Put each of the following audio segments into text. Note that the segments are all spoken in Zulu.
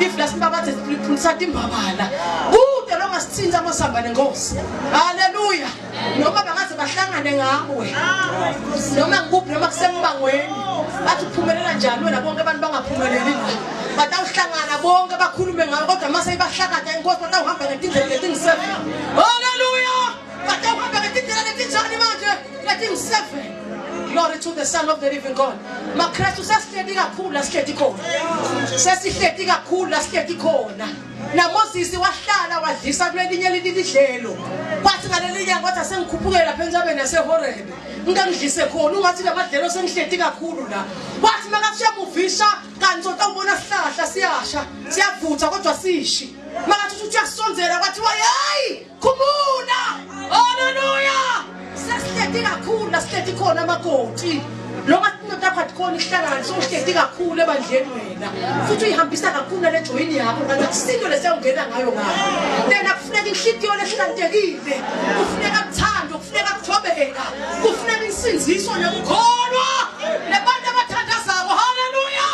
if last baba the prinsati mbabala kude lo ngasithinta amasamba nengosi haleluya noma bangaze bahlangane ngawe noma ngikuphi noma kusembangweni bathi uphumelela njani wena bonke abantu bangaphumeleli batawuhlangana bonke bakhulume ngawe kodwa mase bahlakade inkosi batawuhamba ngetindlela letingiseven haleluya batawuhamba ngetindlela letinjani manje letingiseven. Glory to the Son of the Living God. Makristu sesihleti kakhulu la sihleti khona. Sesihleti kakhulu la sihleti khona. NaMoses wahlala wadlisa kulelinye lidididlelo. Kwathi ngalelinye kwathi sengikhuphukela lapha entsabeni yaseHorebe. Ngangidlise khona ungathi lamadlelo sengihleti kakhulu la. Kwathi makathi uvisha kanti utawubona sihlahla siyasha, siyavutha kodwa sishi. Makathi uthi uyasonzela kwathi hayi khumula. Hallelujah. Sesihleti kakhulu la sihleti khona makoti. Lo ngathi phakathi khona ihlangana sohleti kakhulu ebandleni wena. Futhi uyihambisa kakhulu le join yakho kanti isinto lesiyongena ngayo ngayo. Lena kufuneka inhlitiyo lehlantekile. Kufuneka uthando, kufuneka ukuthobeka. Kufuneka insinziso nokukholwa. Lebantu abathandazako haleluya.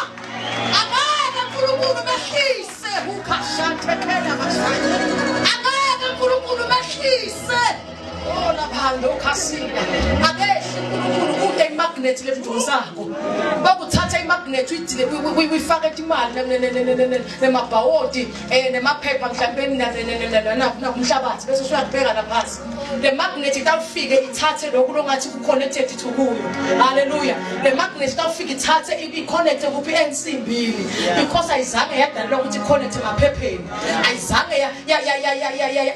Akake uNkulunkulu mehlise ukhashanthekela abashaya. Akake uNkulunkulu mehlise. Ola phando khasina akehle uNkulunkulu kude imagnet lemjonsako bakuthatha imagnet uyifaka imali nemabhawodi nemaphepha mhlawumbe nakumhlabathi bese usuyabheka laphansi le magnet itawufike ithathe lokho longathi ku connected to kuyo haleluya le magnet itawufika ithathe i-connect kuphi ensimbini because ayizange yadalwa ukuthi connect emaphepheni ayizange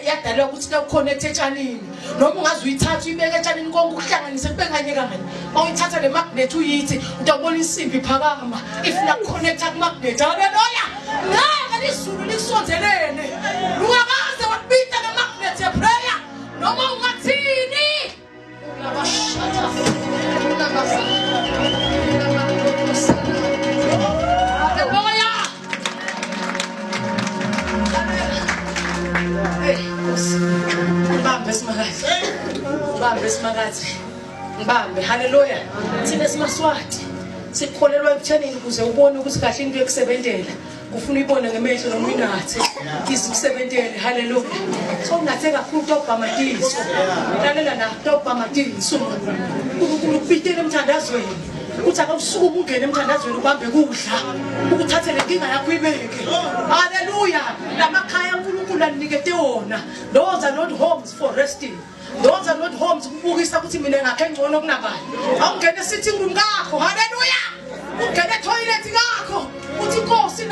yadalwa ukuthi ka connect etshanini noma ungaze uyithatha uyibeke etshanini konke ukuhlanganise kube kanye kanye awuyithatha le magnet uyithi utawubona insimbi phakama ifuna connecta ku magnet haleluya ngeke lisulu likusonzelene ungakaze wabita le magnet ye prayer noma ungathini ulabashata Ngibambe haleluya thina simaswati sikholelwa ekuthenini ukuze ubone ukuthi kahle into yekusebentela ufuna uyibone ngemehlo noma uyinathe izikusebentele haleluya so unathe kakhulu tobhamatiso lalela na tobhamatiso ukubitela emthandazweni uthi akusuka ungene emthandazweni ubambe kudla ukuthathe lenkinga yakho uyibeke haleluya lamakhaya uNkulunkulu anikete wona those are not homes for resting. Those are not homes ukubukisa ukuthi mina ngakhe ngcono kunabani awungene sitting room kakho haleluya ungene toilet kakho uthi Nkosi